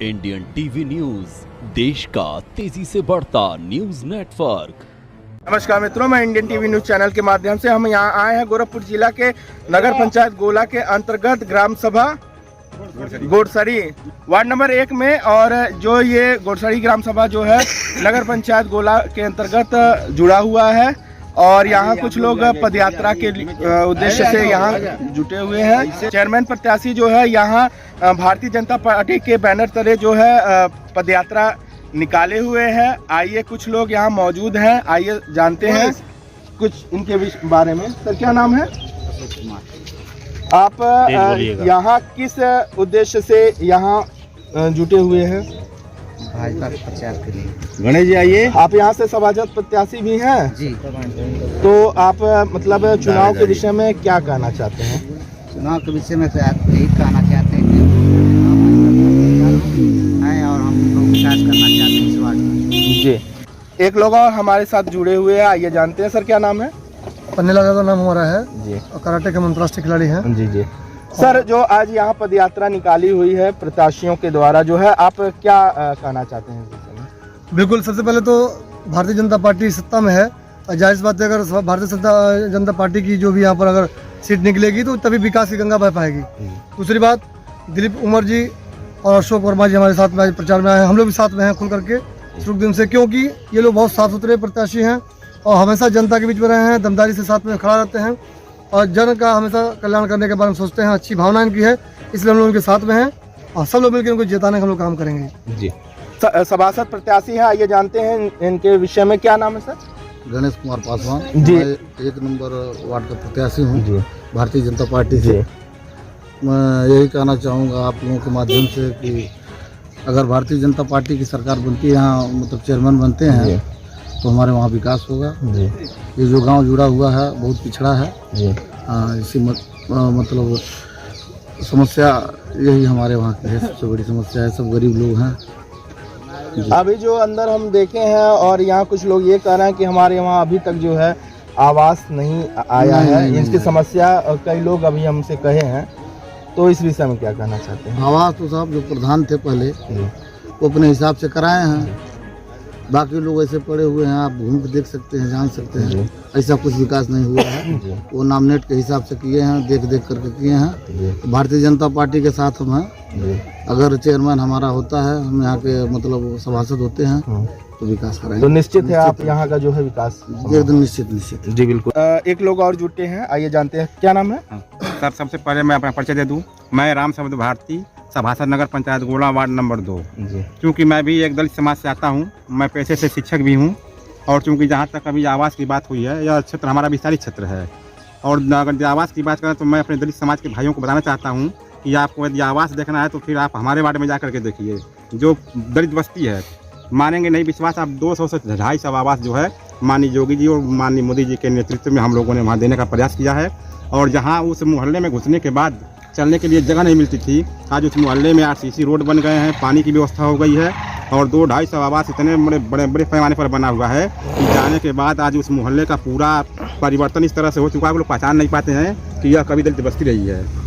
Indian TV news, देश का तेजी से बढ़ता न्यूज नेटवर्क। नमस्कार मित्रों, मैं इंडियन टीवी न्यूज चैनल के माध्यम से हम यहाँ आए हैं गोरखपुर जिला के नगर पंचायत गोला के अंतर्गत ग्राम सभा गोड़सरी वार्ड नंबर 1 में। और जो ये गोड़सरी ग्राम सभा जो है नगर पंचायत गोला के अंतर्गत जुड़ा हुआ है और यहाँ कुछ लोग पदयात्रा के उद्देश्य से यहाँ जुटे हुए हैं। चेयरमैन प्रत्याशी जो है यहाँ भारतीय जनता पार्टी के बैनर तले जो है पदयात्रा निकाले हुए हैं। आइए कुछ लोग यहाँ मौजूद हैं, आइए जानते हैं कुछ इनके बारे में। सर क्या नाम है? आप यहाँ किस उद्देश्य से यहाँ जुटे हुए हैं? भाजपा के प्रचार के लिए। गणेश जी आइए। आप यहाँ से सभासद प्रत्याशी भी हैं जी। तो आप मतलब चुनाव के विषय में क्या कहना चाहते हैं? चुनाव के विषय में तो आप यही कहना चाहते हैं कि और हम लोग विकास करना चाहते हैं इस वार्ड में। जी। एक लोग और हमारे साथ जुड़े हुए हैं, आइए जानते हैं। सर क्या नाम है? पन्नेला यादव नाम हमारा है जी। और कराटे के अंतर्राष्ट्रीय खिलाड़ी हैं। जी जी। सर जो आज यहाँ पदयात्रा निकाली हुई है प्रत्याशियों के द्वारा जो है, आप क्या कहना चाहते हैं इस विषय में? बिल्कुल, सबसे पहले तो भारतीय जनता पार्टी सत्ता में है और जाहिर बात है अगर भारतीय जनता पार्टी की जो भी यहाँ पर अगर सीट निकलेगी तो तभी विकास की गंगा बह पाएगी। दूसरी बात, दिलीप उमर जी और अशोक वर्मा जी हमारे साथ में प्रचार में आए हैं, हम लोग भी साथ में हैं खुल करके शुरू दिन से, क्योंकि ये लोग बहुत साफ सुथरे प्रत्याशी हैं और हमेशा जनता के बीच में रहे हैं, दमदारी से साथ में खड़ा रहते हैं और जन का हमेशा कल्याण करने के बारे में सोचते हैं। अच्छी भावना इनकी है, इसलिए हम लोग उनके साथ में हैं और सब लोग मिलकर उनको जिताने का हम लोग काम करेंगे। जी। सभासद प्रत्याशी हैं, आइए जानते हैं इनके विषय में। क्या नाम है सर? गणेश कुमार पासवान जी। मैं 1 नंबर वार्ड का प्रत्याशी हूँ भारतीय जनता पार्टी से। मैं यही कहना चाहूँगा आप लोगों के माध्यम से कि अगर भारतीय जनता पार्टी की सरकार बनती है, यहाँ मतलब चेयरमैन बनते हैं तो हमारे वहाँ विकास होगा। ये जो गांव जुड़ा हुआ है बहुत पिछड़ा है। इसी मतलब समस्या यही हमारे वहाँ की है, सबसे बड़ी समस्या है, सब गरीब लोग हैं। अभी जो अंदर हम देखे हैं और यहाँ कुछ लोग ये कह रहे हैं कि हमारे वहाँ अभी तक जो है आवास नहीं आया है, इसकी समस्या कई लोग अभी हमसे कहे हैं, तो इस विषय में क्या कहना चाहते हैं? आवास तो साहब जो प्रधान थे पहले वो अपने हिसाब से कराए हैं, बाकी लोग ऐसे पड़े हुए हैं, आप घूम के देख सकते हैं, जान सकते हैं, ऐसा कुछ विकास नहीं हुआ है। वो नामनेट के हिसाब से किए हैं, देख देख करके किए हैं। तो भारतीय जनता पार्टी के साथ हम हैं। अगर चेयरमैन हमारा होता है, हम यहाँ के मतलब सभासद होते हैं तो विकास कराएंगे। तो निश्चित है आप यहाँ का जो है विकास एकदम निश्चित। जी बिल्कुल। एक लोग और जुटे हैं, आइए जानते हैं। क्या नाम है? सर सबसे पहले मैं अपना परिचय दे दूं। मैं राम शब्द भारती, सभासद नगर पंचायत गोला वार्ड नंबर 2। क्योंकि मैं भी एक दलित समाज से आता हूं, मैं पेशे से शिक्षक भी हूं और चूँकि जहां तक अभी आवास की बात हुई है, यह क्षेत्र हमारा विस्तारित क्षेत्र है और अगर आवास की बात करें तो मैं अपने दलित समाज के भाइयों को बताना चाहता हूँ कि आपको यदि आवास देखना है तो फिर आप हमारे वार्ड में जा करके देखिए। जो दलित बस्ती है, मानेंगे नहीं विश्वास, आप 200 से 250 आवास जो है माननीय योगी जी और माननीय मोदी जी के नेतृत्व में हम लोगों ने वहाँ देने का प्रयास किया है। और जहाँ उस मोहल्ले में घुसने के बाद चलने के लिए जगह नहीं मिलती थी, आज उस मोहल्ले में RCC रोड बन गए हैं, पानी की व्यवस्था हो गई है और 200-250 आवास इतने बड़े पैमाने पर बना हुआ है कि जाने के बाद आज उस मोहल्ले का पूरा परिवर्तन इस तरह से हो चुका है, वो लोग पहचान नहीं पाते हैं कि यह कभी दलित बस्ती रही है।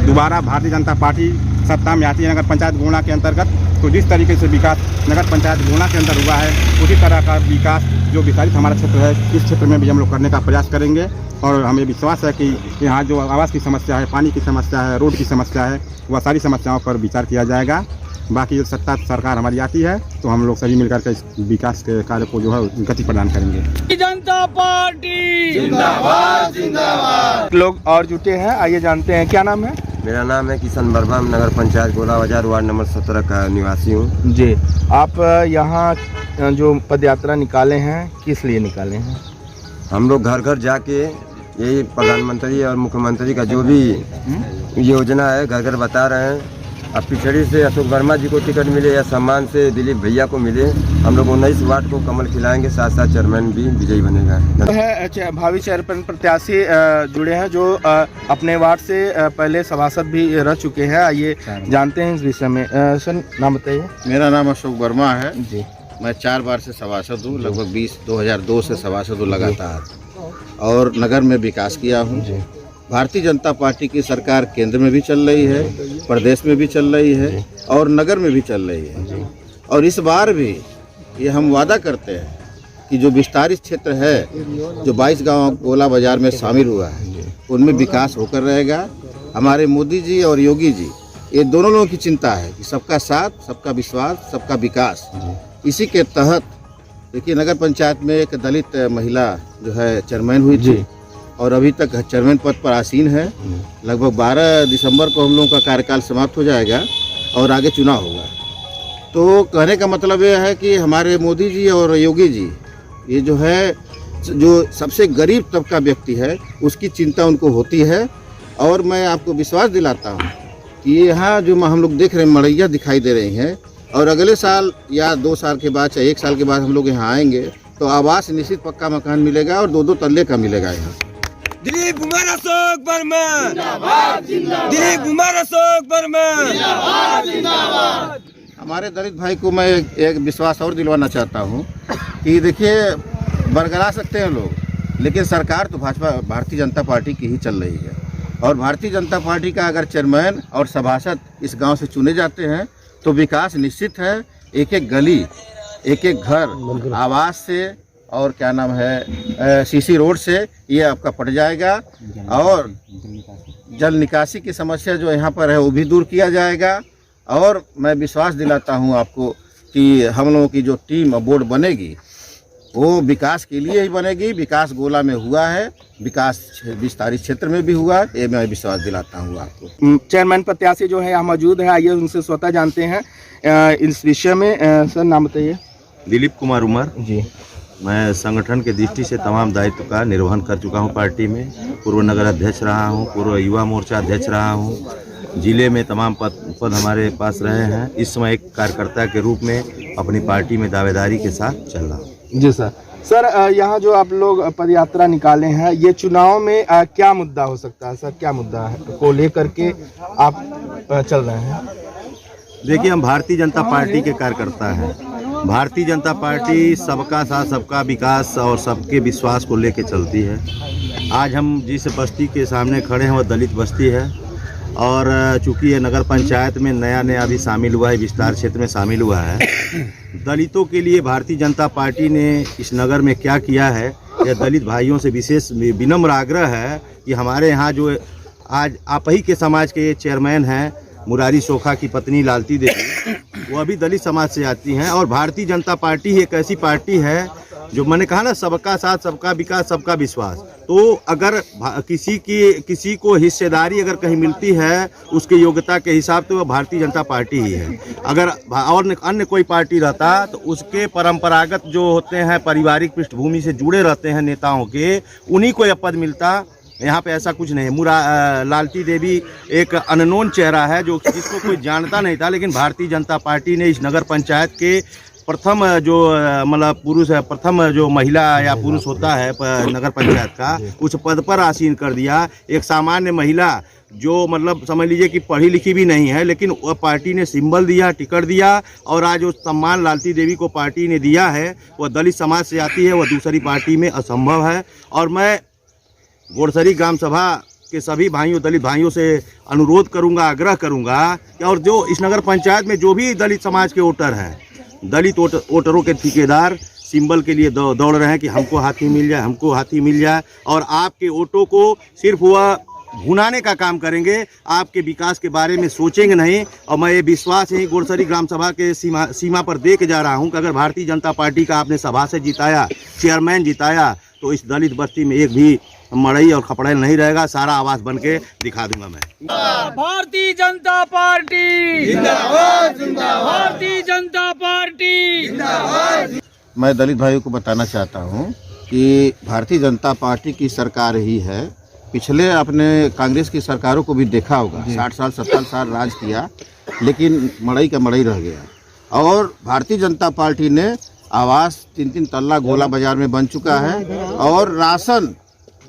दोबारा भारतीय जनता पार्टी सत्ता में आती है नगर पंचायत गोला के अंतर्गत, तो जिस तरीके से विकास नगर पंचायत गोला के अंदर हुआ है, उसी तरह का विकास जो विस्तारित हमारा क्षेत्र है, इस क्षेत्र में भी हम लोग करने का प्रयास करेंगे। और हमें विश्वास है कि यहाँ जो आवास की समस्या है, पानी की समस्या है, रोड की समस्या है, वह सारी समस्याओं पर विचार किया जाएगा। बाकी जो सत्ता सरकार हमारी आती है तो हम लोग सभी मिलकर के इस विकास के कार्य को जो है गति प्रदान करेंगे। जनता पार्टी जिंदाबाद जिंदाबाद। लोग और जुटे हैं, आइए जानते हैं। क्या नाम है? मेरा नाम है किशन वर्मा, नगर पंचायत गोला बाजार वार्ड नंबर 17 का निवासी हूँ। जी। आप यहाँ जो पदयात्रा निकाले हैं, किस लिए निकाले हैं? हम लोग घर घर जाके यही प्रधानमंत्री और मुख्यमंत्री का जो भी योजना है घर घर बता रहे हैं। अब पिछड़ी से अशोक वर्मा जी को टिकट मिले या सम्मान से दिलीप भैया को मिले, हम लोग 19 वार्ड को कमल खिलाएंगे, साथ साथ चेयरमैन भी विजयी बनेगा। भावी चेयरमैन प्रत्याशी जुड़े हैं जो अपने वार्ड से पहले सभासद भी रह चुके हैं, आइए जानते हैं इस विषय में। सर नाम बताइए। मेरा नाम अशोक वर्मा है जी। मैं 4 बार से सभासद हूँ, लगभग 2002 से सभासद हूँ लगातार, और नगर में विकास किया हूँ। भारतीय जनता पार्टी की सरकार केंद्र में भी चल रही है, प्रदेश में भी चल रही है और नगर में भी चल रही है। और इस बार भी ये हम वादा करते हैं कि जो विस्तारित क्षेत्र है, जो 22 गांव गोला बाजार में शामिल हुआ है, उनमें विकास होकर रहेगा। हमारे मोदी जी और योगी जी, ये दोनों लोगों की चिंता है कि सबका साथ, सबका विश्वास, सबका विकास। इसी के तहत देखिए, नगर पंचायत में एक दलित महिला जो है चेयरमैन हुई थी और अभी तक चेयरमैन पद पर आसीन है। लगभग 12 दिसंबर को हम लोगों का कार्यकाल समाप्त हो जाएगा और आगे चुनाव होगा। तो कहने का मतलब यह है कि हमारे मोदी जी और योगी जी, ये जो है, जो सबसे गरीब तबका व्यक्ति है, उसकी चिंता उनको होती है। और मैं आपको विश्वास दिलाता हूँ कि यहाँ जो हम लोग देख रहे हैं, मड़ैया दिखाई दे रही हैं, और अगले साल या 2 साल के बाद या 1 साल के बाद हम लोग यहाँ आएंगे तो आवास निश्चित पक्का मकान मिलेगा और 2-2 तल्ले का मिलेगा यहाँ। दिलीप कुमार अशोक वर्मा जिंदाबाद, जिंदाबाद। दिलीप कुमार अशोक वर्मा जिंदाबाद, जिंदाबाद। हमारे दलित भाई को मैं एक विश्वास और दिलवाना चाहता हूँ कि देखिए, बरगला सकते हैं लोग, लेकिन सरकार तो भाजपा भारतीय जनता पार्टी की ही चल रही है। और भारतीय जनता पार्टी का अगर चेयरमैन और सभासद इस गांव से चुने जाते हैं तो विकास निश्चित है। एक एक गली, एक एक घर आवास से और क्या नाम है सीसी रोड से ये आपका पट जाएगा। और जल निकासी की समस्या जो यहाँ पर है वो भी दूर किया जाएगा। और मैं विश्वास दिलाता हूँ आपको कि हम लोगों की जो टीम बोर्ड बनेगी वो विकास के लिए ही बनेगी। विकास गोला में हुआ है, विकास विस्तारित क्षेत्र में भी हुआ है, ये मैं विश्वास दिलाता हूँ आपको। चेयरमैन प्रत्याशी जो है यहाँ मौजूद है, आइए उनसे स्वतः जानते हैं इस विषय में। सर, नाम बताइए। दिलीप कुमार उमर जी। मैं संगठन के दृष्टि से तमाम दायित्व का निर्वहन कर चुका हूं पार्टी में। पूर्व नगर अध्यक्ष रहा हूं, पूर्व युवा मोर्चा अध्यक्ष रहा हूं, जिले में तमाम पद हमारे पास रहे हैं। इस समय एक कार्यकर्ता के रूप में अपनी पार्टी में दावेदारी के साथ चल रहा हूं। जी सर। सर, यहाँ जो आप लोग पद यात्रा निकाले हैं, ये चुनाव में क्या मुद्दा हो सकता है सर? क्या मुद्दा है को लेकर के आप चल रहे हैं? देखिए, हम भारतीय जनता पार्टी के कार्यकर्ता हैं। भारतीय जनता पार्टी सबका साथ, सबका विकास और सबके विश्वास को लेके चलती है। आज हम जिस बस्ती के सामने खड़े हैं वो दलित बस्ती है। और चूंकि ये नगर पंचायत में नया अभी शामिल हुआ है, विस्तार क्षेत्र में शामिल हुआ है। दलितों के लिए भारतीय जनता पार्टी ने इस नगर में क्या किया है, यह दलित भाइयों से विशेष विनम्र आग्रह है कि हमारे यहाँ जो आज आप ही के समाज के चेयरमैन हैं, मुरारी सोखा की पत्नी लालती देवी, वो अभी दलित समाज से आती हैं। और भारतीय जनता पार्टी एक ऐसी पार्टी है जो मैंने कहा ना, सबका साथ, सबका विकास, सबका विश्वास। तो अगर किसी को हिस्सेदारी अगर कहीं मिलती है उसके योग्यता के हिसाब से, वो भारतीय जनता पार्टी ही है। अगर और अन्य कोई पार्टी रहता तो उसके परंपरागत जो होते हैं, पारिवारिक पृष्ठभूमि से जुड़े रहते हैं नेताओं के, उन्हीं को यह पद मिलता। यहाँ पे ऐसा कुछ नहीं है। लालती देवी एक अननोन चेहरा है जो जिसको कोई जानता नहीं था, लेकिन भारतीय जनता पार्टी ने इस नगर पंचायत के प्रथम जो मतलब पुरुष है, प्रथम जो महिला या पुरुष होता है नगर पंचायत का, उस पद पर आसीन कर दिया। एक सामान्य महिला जो मतलब समझ लीजिए कि पढ़ी लिखी भी नहीं है, लेकिन वह पार्टी ने सिंबल दिया, टिकट दिया, और आज वो सम्मान लालती देवी को पार्टी ने दिया है। वह दलित समाज से आती है, वह दूसरी पार्टी में असंभव है। और मैं गोड़सरी ग्राम सभा के सभी भाइयों, दलित भाइयों से अनुरोध करूंगा, आग्रह करूंगा कि और जो इस नगर पंचायत में जो भी दलित समाज के वोटर हैं, दलित वोटरों के ठेकेदार सिंबल के लिए दौड़ रहे हैं कि हमको हाथी मिल जाए, हमको हाथी मिल जाए, और आपके वोटों को सिर्फ वह भुनाने का काम करेंगे, आपके विकास के बारे में सोचेंगे नहीं। और मैं ये विश्वास ही गोड़सरी ग्राम सभा के सीमा पर दे के जा रहा हूँ कि अगर भारतीय जनता पार्टी का आपने सभा से जिताया, चेयरमैन जिताया, तो इस दलित बस्ती में एक भी मड़ई और खपड़ेल नहीं रहेगा। सारा आवास बन के दिखा दूंगा मैं। भारतीय जनता पार्टी जिंदाबाद, जिंदाबाद। भारतीय जनता पार्टी जिंदाबाद। मैं दलित भाइयों को बताना चाहता हूँ कि भारतीय जनता पार्टी की सरकार ही है। पिछले आपने कांग्रेस की सरकारों को भी देखा होगा, 60 साल 70 साल राज किया, लेकिन मड़ई का मड़ई रह गया। और भारतीय जनता पार्टी ने आवास 3-3 तल्ला गोला बाजार में बन चुका है, और राशन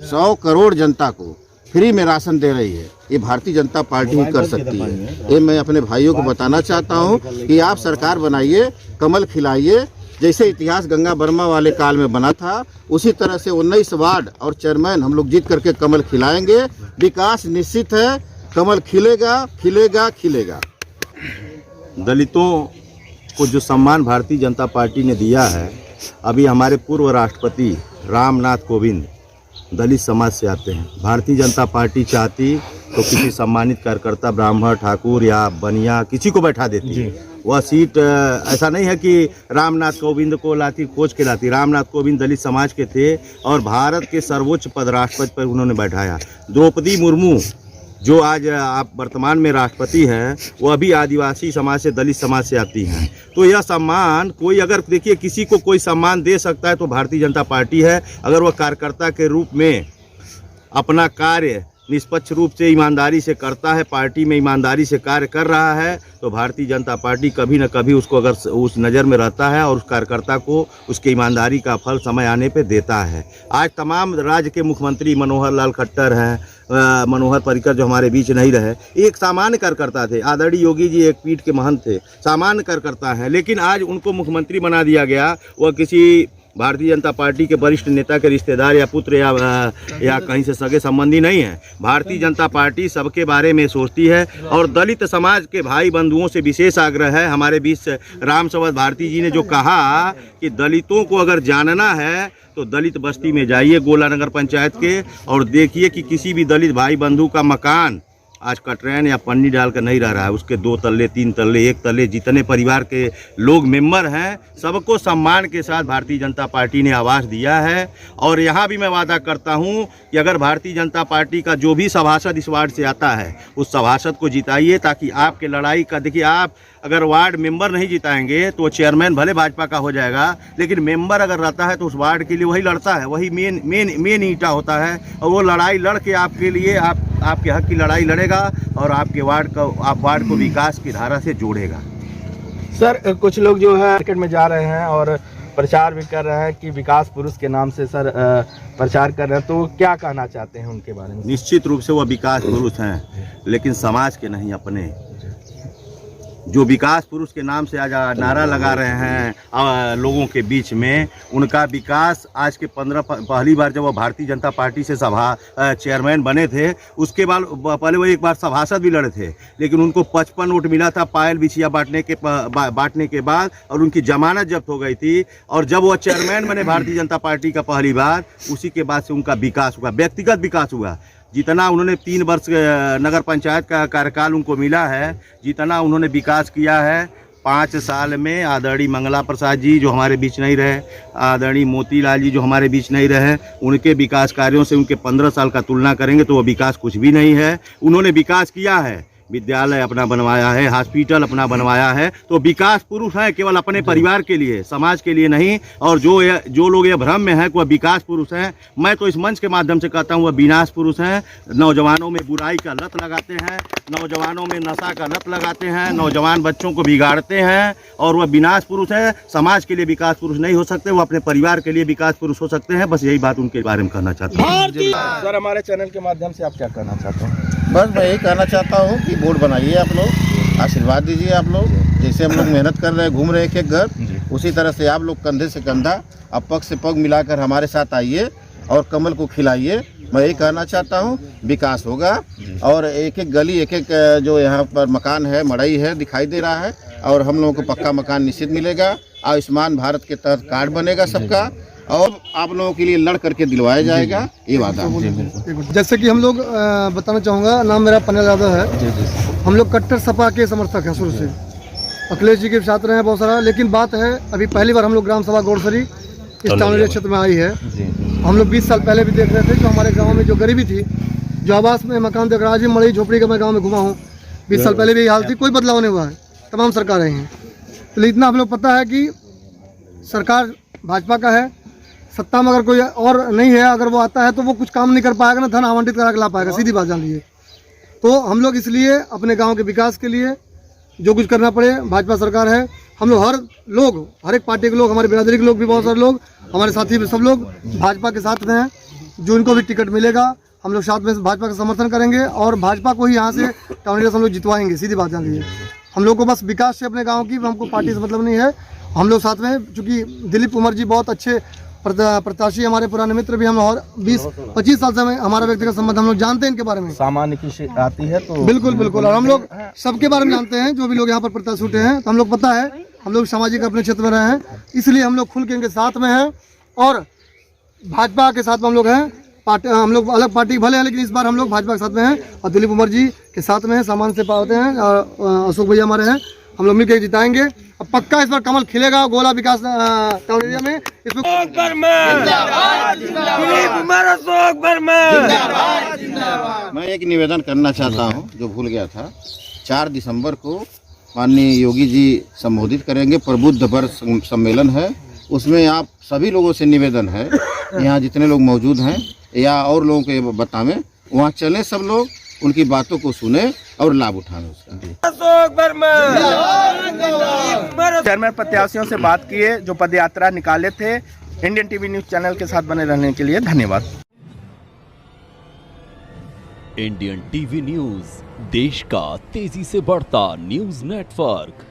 100 करोड़ जनता को फ्री में राशन दे रही है। ये भारतीय जनता पार्टी ही कर सकती है। ये मैं अपने भाइयों को बताना चाहता हूँ कि आप सरकार बनाइए, कमल खिलाइए। जैसे इतिहास गंगा वर्मा वाले काल में बना था, उसी तरह से 19 वार्ड और चेयरमैन हम लोग जीत करके कमल खिलाएंगे। विकास निश्चित है, कमल खिलेगा खिलेगा खिलेगा। दलितों को जो सम्मान भारतीय जनता पार्टी ने दिया है, अभी हमारे पूर्व राष्ट्रपति रामनाथ कोविंद दलित समाज से आते हैं। भारतीय जनता पार्टी चाहती तो किसी सम्मानित कार्यकर्ता ब्राह्मण, ठाकुर या बनिया किसी को बैठा देती। वह सीट ऐसा नहीं है कि रामनाथ कोविंद को लाती, खोज के लाती। रामनाथ कोविंद दलित समाज के थे और भारत के सर्वोच्च पद राष्ट्रपति पर उन्होंने बैठाया। द्रौपदी मुर्मू जो आज आप वर्तमान में राष्ट्रपति हैं, वह भी आदिवासी समाज से, दलित समाज से आती हैं। तो यह सम्मान कोई, अगर देखिए किसी को कोई सम्मान दे सकता है तो भारतीय जनता पार्टी है। अगर वह कार्यकर्ता के रूप में अपना कार्य निष्पक्ष रूप से ईमानदारी से करता है, पार्टी में ईमानदारी से कार्य कर रहा है, तो भारतीय जनता पार्टी कभी न कभी उसको अगर उस नज़र में रहता है और उस कार्यकर्ता को उसके ईमानदारी का फल समय आने पे देता है। आज तमाम राज्य के मुख्यमंत्री मनोहर लाल खट्टर हैं, मनोहर पर्रिकर जो हमारे बीच नहीं रहे, एक सामान्य कार्यकर्ता थे। आदरणीय योगी जी एक पीठ के महंत थे, सामान्य कार्यकर्ता हैं, लेकिन आज उनको मुख्यमंत्री बना दिया गया। वह किसी भारतीय जनता पार्टी के वरिष्ठ नेता के रिश्तेदार या पुत्र या कहीं से सगे संबंधी नहीं है। भारतीय जनता पार्टी सबके बारे में सोचती है और दलित समाज के भाई बंधुओं से विशेष आग्रह है। हमारे बीच रामसवद भारती जी ने जो कहा कि दलितों को अगर जानना है तो दलित बस्ती में जाइए गोला नगर पंचायत के, और देखिए कि किसी भी दलित भाई बंधु का मकान आज कटरैन या पन्नी डालकर नहीं रह रहा है। उसके 2 तल्ले, 3 तल्ले, 1 तल्ले जितने परिवार के लोग मेंबर हैं, सबको सम्मान के साथ भारतीय जनता पार्टी ने आवास दिया है। और यहाँ भी मैं वादा करता हूँ कि अगर भारतीय जनता पार्टी का जो भी सभासद इस वार्ड से आता है, उस सभासद को जिताइए, ताकि आपके लड़ाई का, देखिए आप अगर वार्ड मेंबर नहीं जिताएंगे तो चेयरमैन भले भाजपा का हो जाएगा, लेकिन मेंबर अगर रहता है तो उस वार्ड के लिए वही लड़ता है, वही मेन ईंटा होता है, और वो लड़ाई लड़ के आपके लिए आपके हक की लड़ाई लड़ेगा और आपके वार्ड को विकास की धारा से जोड़ेगा। सर, कुछ लोग जो है मार्केट में जा रहे हैं और प्रचार भी कर रहे हैं कि विकास पुरुष के नाम से सर प्रचार कर रहे हैं, तो क्या कहना चाहते हैं उनके बारे में? निश्चित रूप से वह विकास पुरुष हैं, लेकिन समाज के नहीं, अपने। जो विकास पुरुष के नाम से आज नारा लगा रहे हैं लोगों के बीच में, उनका विकास आज के पहली बार जब वो भारतीय जनता पार्टी से चेयरमैन बने थे, उसके बाद पहले वो एक बार सभासद भी लड़े थे, लेकिन उनको 55 वोट मिला था पायल बिछिया बांटने के बाद, और उनकी जमानत जब्त हो गई थी। और जब वो चेयरमैन बने भारतीय जनता पार्टी का पहली बार, उसी के बाद से उनका विकास हुआ, व्यक्तिगत विकास हुआ। जितना उन्होंने 3 वर्ष नगर पंचायत का कार्यकाल उनको मिला है, जितना उन्होंने विकास किया है 5 साल में, आदरणीय मंगला प्रसाद जी जो हमारे बीच नहीं रहे, आदरणीय मोतीलाल जी जो हमारे बीच नहीं रहे, उनके विकास कार्यों से उनके 15 साल का तुलना करेंगे तो वो विकास कुछ भी नहीं है। उन्होंने विकास किया है, विद्यालय अपना बनवाया है, हॉस्पिटल अपना बनवाया है, तो विकास पुरुष है केवल अपने परिवार के लिए, समाज के लिए नहीं। और जो लोग ये भ्रम में हैं कि वह विकास पुरुष हैं, मैं तो इस मंच के माध्यम से कहता हूँ वह विनाश पुरुष हैं। नौजवानों में बुराई का लत लगाते हैं, नौजवानों में नशा का लत लगाते हैं, नौजवान बच्चों को बिगाड़ते हैं, और वह विनाश पुरुष है। समाज के लिए विकास पुरुष नहीं हो सकते, वो अपने परिवार के लिए विकास पुरुष हो सकते हैं। बस यही बात उनके बारे में कहना चाहता हूँ। सर, हमारे चैनल के माध्यम से आप क्या कहना चाहते हैं? बस मैं यही कहना चाहता हूँ कि वोट बनाइए आप लोग, आशीर्वाद दीजिए आप लोग। जैसे हम लोग मेहनत कर रहे हैं, घूम रहे हैं एक घर, उसी तरह से आप लोग कंधे से कंधा, अब पग से पग मिलाकर हमारे साथ आइए और कमल को खिलाइए। मैं यही कहना चाहता हूँ, विकास होगा। और एक एक गली, एक एक जो यहाँ पर मकान है, मड़ई है, दिखाई दे रहा है, और हम लोगों को पक्का मकान निश्चित मिलेगा। आयुष्मान भारत के तहत कार्ड बनेगा सबका, और आप लोगों के लिए लड़ करके दिलवाया जाएगा, ये वादा। जैसे कि हम लोग बताना चाहूँगा, नाम मेरा पन्ना यादव है। हम लोग कट्टर सपा के समर्थक हैं शुरू से, अखिलेश जी के साथ रहे हैं बहुत सारा। लेकिन बात है, अभी पहली बार हम लोग ग्राम सभा गोड़सरी इस टाउन क्षेत्र में आई है। हम लोग 20 साल पहले भी देख रहे थे कि हमारे गाँव में जो गरीबी थी, जो आवास में मकान देख रहा है, मड़ई झोपड़ी का मैं गाँव में घुमा हूँ, 20 साल पहले भी यही हाल थी, कोई बदलाव नहीं हुआ है, तमाम सरकारें हैं। तो इतना हम लोग पता है कि सरकार भाजपा का है, सत्ता में अगर कोई और नहीं है, अगर वो आता है तो वो कुछ काम नहीं कर पाएगा, ना धन आवंटित करा के ला पाएगा, सीधी बात जान लीजिए। तो हम लोग इसलिए अपने गांव के विकास के लिए जो कुछ करना पड़े, भाजपा सरकार है। हम लोग हर एक पार्टी के लोग, हमारी बिरादरी के लोग भी, बहुत सारे लोग, हमारे साथी भी, सब लोग भाजपा के साथ में हैं। जो इनको भी टिकट मिलेगा, हम लोग साथ में भाजपा का समर्थन करेंगे और भाजपा को ही यहाँ से टाउन एरिया से हम लोग जितवाएंगे, सीधी बात जान लीजिए। हम लोग को बस विकास से अपने गाँव की, हमको पार्टी से मतलब नहीं है। हम लोग साथ में, चूँकि दिलीप कुमार जी बहुत अच्छे प्रत्याशी हमारे पुराने मित्र भी हम और 20-25 साल से हमारा व्यक्तिगत संबंध, हम लोग जानते हैं इनके बारे में। सामान्य की आती है तो बिल्कुल बिल्कुल, और हम लोग सबके बारे में जानते हैं जो भी लोग यहाँ पर प्रत्याशी उठे हैं, तो हम लोग पता है, हम लोग सामाजिक अपने क्षेत्र में रहे हैं, इसलिए हम लोग खुल के इनके साथ में हैं। और भाजपा के साथ में हम लोग हैं, हम लोग अलग पार्टी भले हैं लेकिन इस बार हम लोग भाजपा के साथ में हैं और दिलीप उमर जी के साथ में हैं, सामान से पाते हैं, और अशोक भैया हमारे हैं, हम लोग मिलकर जिताएंगे। अब पक्का इस बार कमल खिलेगा गोला विकास टाउन एरिया में। इसमें मैं एक निवेदन करना चाहता हूं, जो भूल गया था। 4 दिसंबर को माननीय योगी जी संबोधित करेंगे, प्रबुद्ध वर्ग सम्मेलन है, उसमें आप सभी लोगों से निवेदन है, यहाँ जितने लोग मौजूद हैं या और लोगों को ये बतावें, वहाँ चलें, सब लोग उनकी बातों को सुने और लाभ उठाएं उसका। चेयरमैन प्रत्याशियों से बात किए जो पदयात्रा निकाले थे। इंडियन टीवी न्यूज चैनल के साथ बने रहने के लिए धन्यवाद। इंडियन टीवी न्यूज, देश का तेजी से बढ़ता न्यूज नेटवर्क।